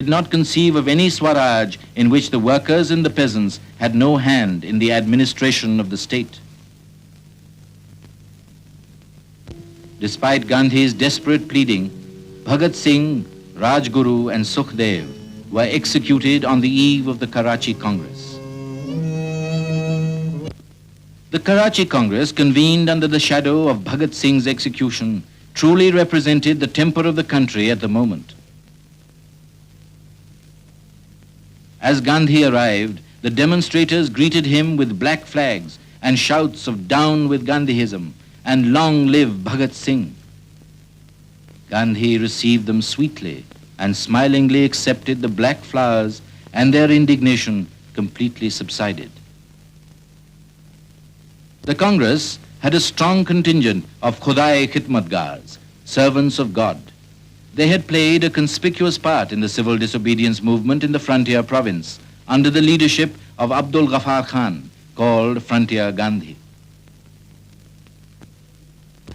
did not conceive of any Swaraj in which the workers and the peasants had no hand in the administration of the state. Despite Gandhi's desperate pleading, Bhagat Singh, Rajguru and Sukhdev were executed on the eve of the Karachi Congress. The Karachi Congress, convened under the shadow of Bhagat Singh's execution, truly represented the temper of the country at the moment. As Gandhi arrived, the demonstrators greeted him with black flags and shouts of "Down with Gandhiism" and "Long live Bhagat Singh." Gandhi received them sweetly and smilingly accepted the black flowers, and their indignation completely subsided. The Congress had a strong contingent of Khudai Khidmatgars, servants of God. They had played a conspicuous part in the civil disobedience movement in the frontier province under the leadership of Abdul Ghaffar Khan, called Frontier Gandhi.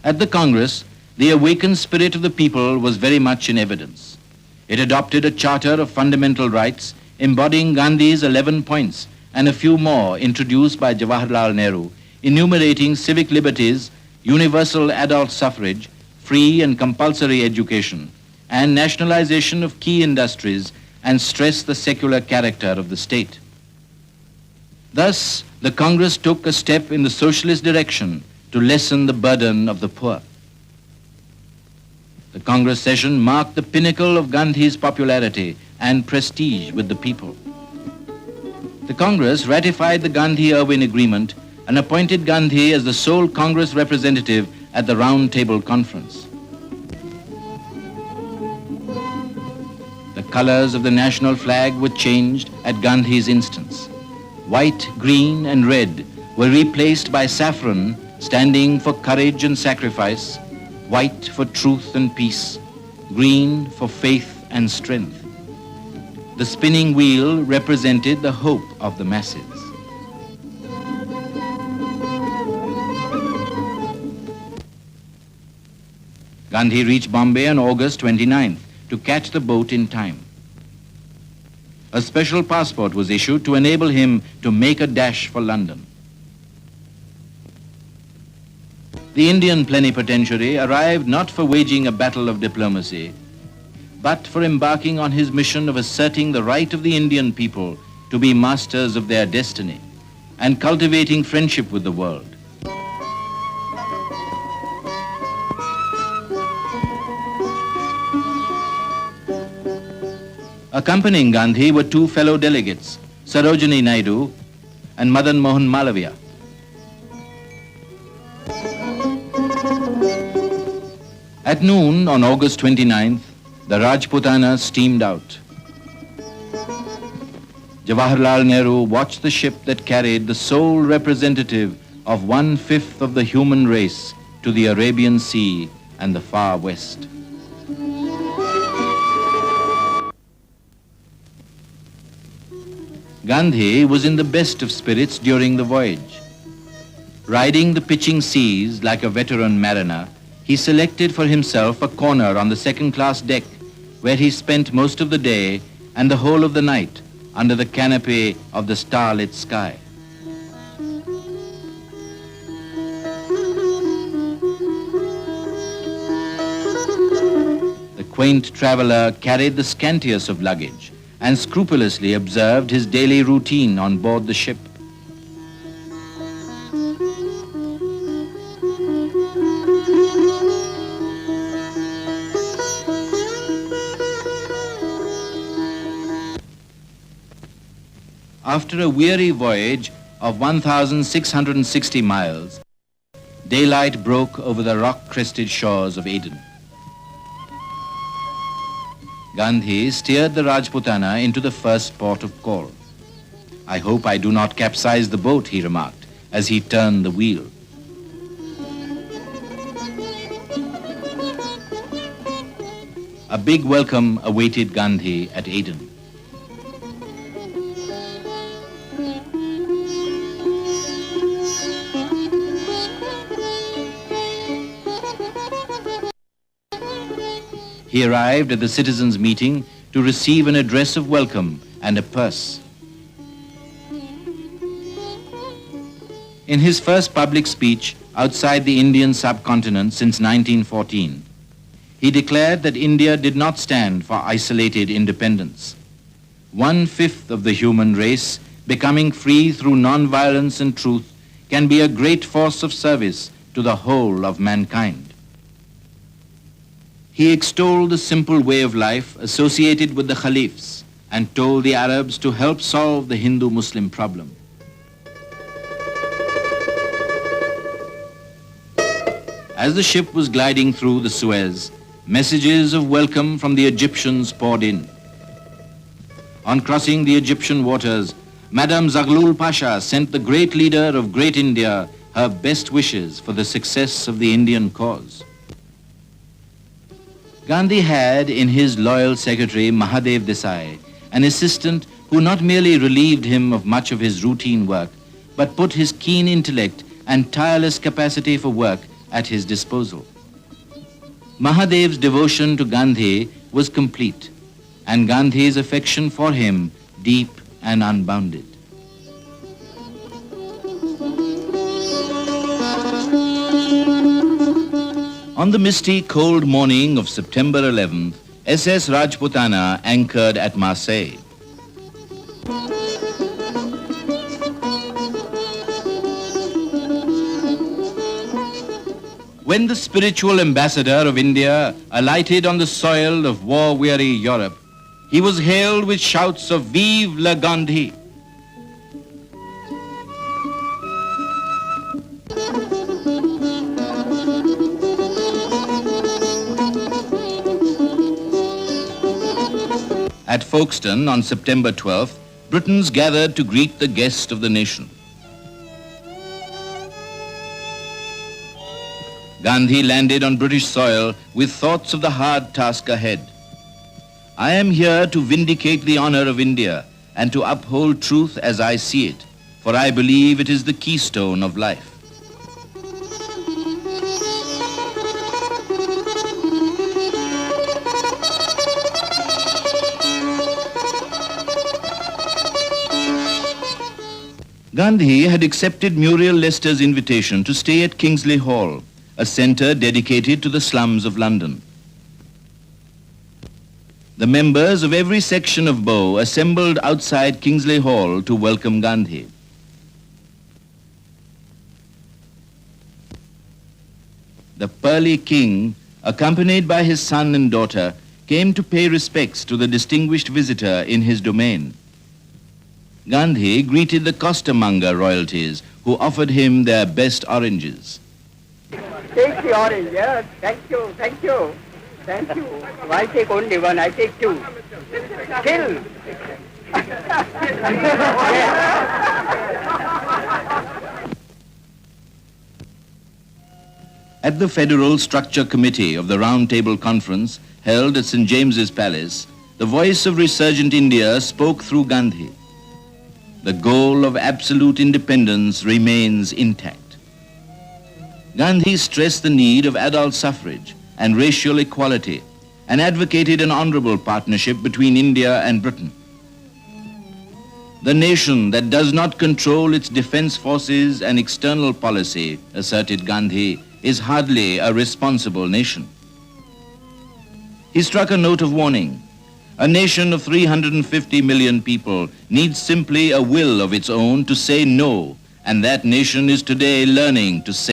At the Congress, the awakened spirit of the people was very much in evidence. It adopted a charter of fundamental rights embodying Gandhi's 11 points and a few more introduced by Jawaharlal Nehru, enumerating civic liberties, universal adult suffrage, free and compulsory education, and nationalization of key industries, and stressed the secular character of the state. Thus, the Congress took a step in the socialist direction to lessen the burden of the poor. The Congress session marked the pinnacle of Gandhi's popularity and prestige with the people. The Congress ratified the Gandhi-Irwin Agreement and appointed Gandhi as the sole Congress representative at the Round Table Conference. The colors of the national flag were changed at Gandhi's instance. White, green, and red were replaced by saffron, standing for courage and sacrifice, white for truth and peace, green for faith and strength. The spinning wheel represented the hope of the masses. Gandhi reached Bombay on August 29th to catch the boat in time. A special passport was issued to enable him to make a dash for London. The Indian plenipotentiary arrived not for waging a battle of diplomacy, but for embarking on his mission of asserting the right of the Indian people to be masters of their destiny and cultivating friendship with the world. Accompanying Gandhi were two fellow delegates, Sarojini Naidu and Madan Mohan Malaviya. At noon on August 29th, the Rajputana steamed out. Jawaharlal Nehru watched the ship that carried the sole representative of 1/5 of the human race to the Arabian Sea and the far west. Gandhi was in the best of spirits during the voyage. Riding the pitching seas like a veteran mariner, he selected for himself a corner on the second-class deck where he spent most of the day and the whole of the night under the canopy of the starlit sky. The quaint traveler carried the scantiest of luggage and scrupulously observed his daily routine on board the ship. After a weary voyage of 1,660 miles, daylight broke over the rock-crested shores of Aden. Gandhi steered the Rajputana into the first port of call. "I hope I do not capsize the boat," he remarked as he turned the wheel. A big welcome awaited Gandhi at Aden. He arrived at the citizens' meeting to receive an address of welcome and a purse. In his first public speech outside the Indian subcontinent since 1914, he declared that India did not stand for isolated independence. 1/5 of the human race becoming free through non-violence and truth can be a great force of service to the whole of mankind. He extolled the simple way of life associated with the Caliphs and told the Arabs to help solve the Hindu-Muslim problem. As the ship was gliding through the Suez, messages of welcome from the Egyptians poured in. On crossing the Egyptian waters, Madame Zaghlul Pasha sent the great leader of Great India her best wishes for the success of the Indian cause. Gandhi had in his loyal secretary Mahadev Desai an assistant who not merely relieved him of much of his routine work, but put his keen intellect and tireless capacity for work at his disposal. Mahadev's devotion to Gandhi was complete, and Gandhi's affection for him deep and unbounded. On the misty, cold morning of September 11th, SS Rajputana anchored at Marseille. When the spiritual ambassador of India alighted on the soil of war-weary Europe, he was hailed with shouts of "Vive le Gandhi!" At Folkestone on September 12th, Britons gathered to greet the guest of the nation. Gandhi landed on British soil with thoughts of the hard task ahead. "I am here to vindicate the honor of India and to uphold truth as I see it, for I believe it is the keystone of life." Gandhi had accepted Muriel Leicester's invitation to stay at Kingsley Hall, a centre dedicated to the slums of London. The members of every section of Bow assembled outside Kingsley Hall to welcome Gandhi. The Pearly King, accompanied by his son and daughter, came to pay respects to the distinguished visitor in his domain. Gandhi greeted the costermonger royalties who offered him their best oranges. Take the orange, yes. Thank you, thank you, thank you. I take only one, I take two. Kill. At the Federal Structure Committee of the Round Table Conference held at St. James's Palace, the voice of resurgent India spoke through Gandhi. The goal of absolute independence remains intact. Gandhi stressed the need of adult suffrage and racial equality and advocated an honorable partnership between India and Britain. "The nation that does not control its defense forces and external policy," asserted Gandhi, "is hardly a responsible nation." He struck a note of warning. A nation of 350 million people needs simply a will of its own to say no, and that nation is today learning to say